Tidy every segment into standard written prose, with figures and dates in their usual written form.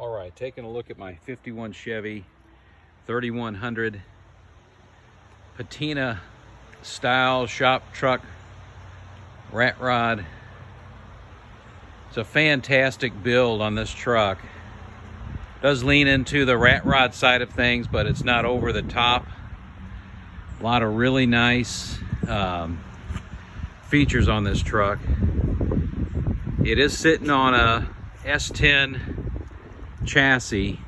All right, taking a look at my 51 Chevy 3100 Patina style shop truck Ratrod. It's a fantastic build on this truck. Does lean into the Ratrod side of things, but it's not over the top. A lot of really nice features on this truck. It is sitting on a S10 chassis,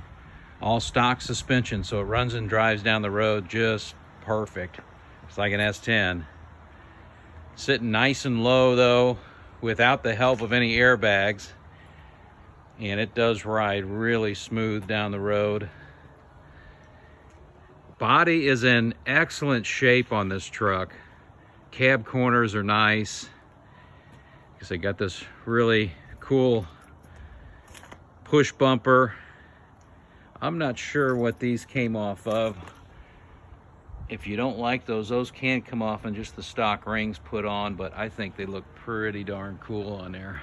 all stock suspension, so it runs and drives down the road just perfect. It's like an S10. Sitting nice and low though, without the help of any airbags, and it does ride really smooth down the road. Body is in excellent shape on this truck. Cab corners are nice because they got this really cool push bumper. I'm not sure what these came off of. If you don't like those can come off and just the stock rings put on, but I think they look pretty darn cool on there.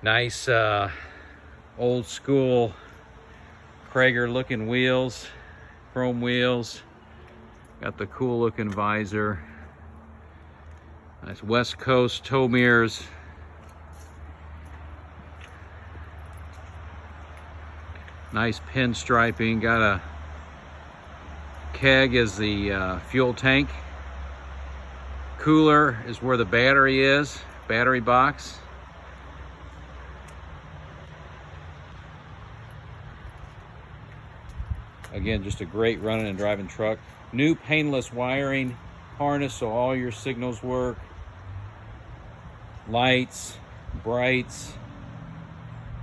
Nice old school Krager looking wheels, chrome wheels. Got the cool looking visor. Nice West Coast tow mirrors. Nice pinstriping. Got a keg as the fuel tank. Cooler is where the battery is, battery box. Again, just a great running and driving truck. New painless wiring harness, so all your signals work. Lights, brights,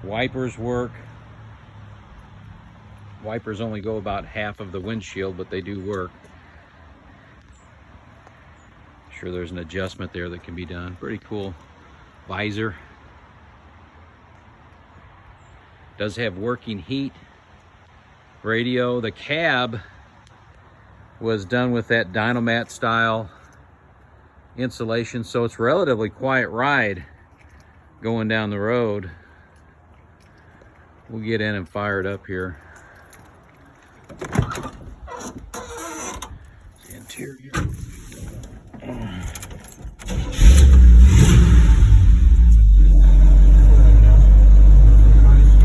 wipers work. Wipers only go about half of the windshield, but they do work. Sure, there's an adjustment there that can be done. Pretty cool visor. Does have working heat. Radio. The cab was done with that Dynamat style insulation, so it's a relatively quiet ride going down the road. We'll get in and fire it up here. The interior.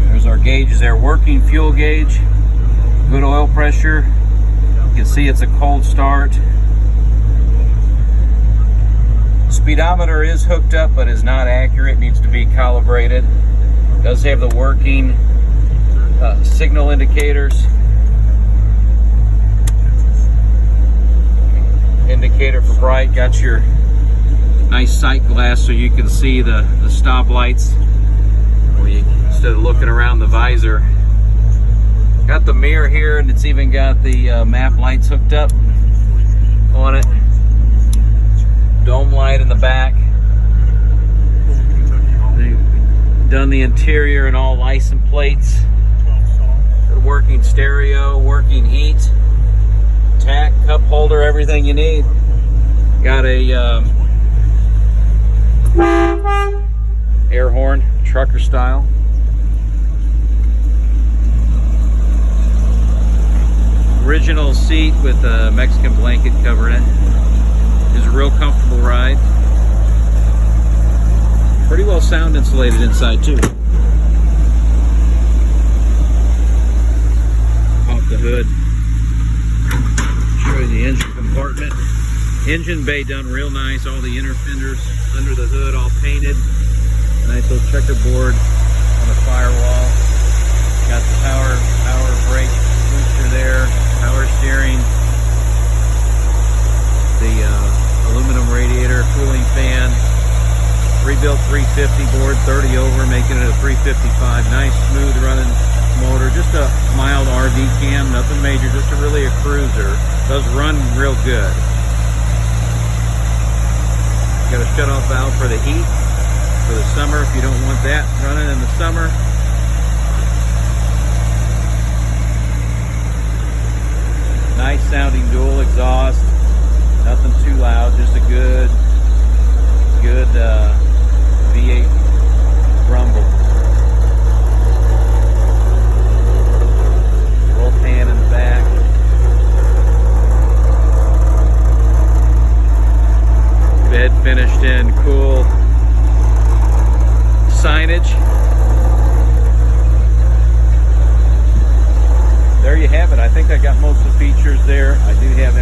There's our gauges there. Working fuel gauge. Good oil pressure. You can see it's a cold start. Speedometer is hooked up but is not accurate. Needs to be calibrated. Does have the working signal indicators. Indicator for bright. Got your nice sight glass so you can see the stoplights instead of looking around the visor. Got the mirror here, and it's even got the map lights hooked up on it. Dome light in the back. They've done the interior and all license plates. Good working stereo, working heat, tack, cup holder, everything you need. Got a air horn, trucker style. Original seat with a Mexican blanket covering it. Is a real comfortable ride. Pretty well sound insulated inside too. Pop the hood. Show you the engine compartment. Engine bay done real nice. All the inner fenders under the hood all painted. Nice little checkerboard on the firewall. Got the power brake booster there. Power steering, the aluminum radiator, cooling fan, rebuilt 350 board, 30 over, making it a 355. Nice, smooth running motor. Just a mild RV cam, nothing major, just really a cruiser. Does run real good. Got a shutoff valve for the heat for the summer if you don't want that running in the summer. Nice sounding dual exhaust, nothing too loud, just a good V8 rumble. in cool signage. There you have it. I think I got most of the features there. I do have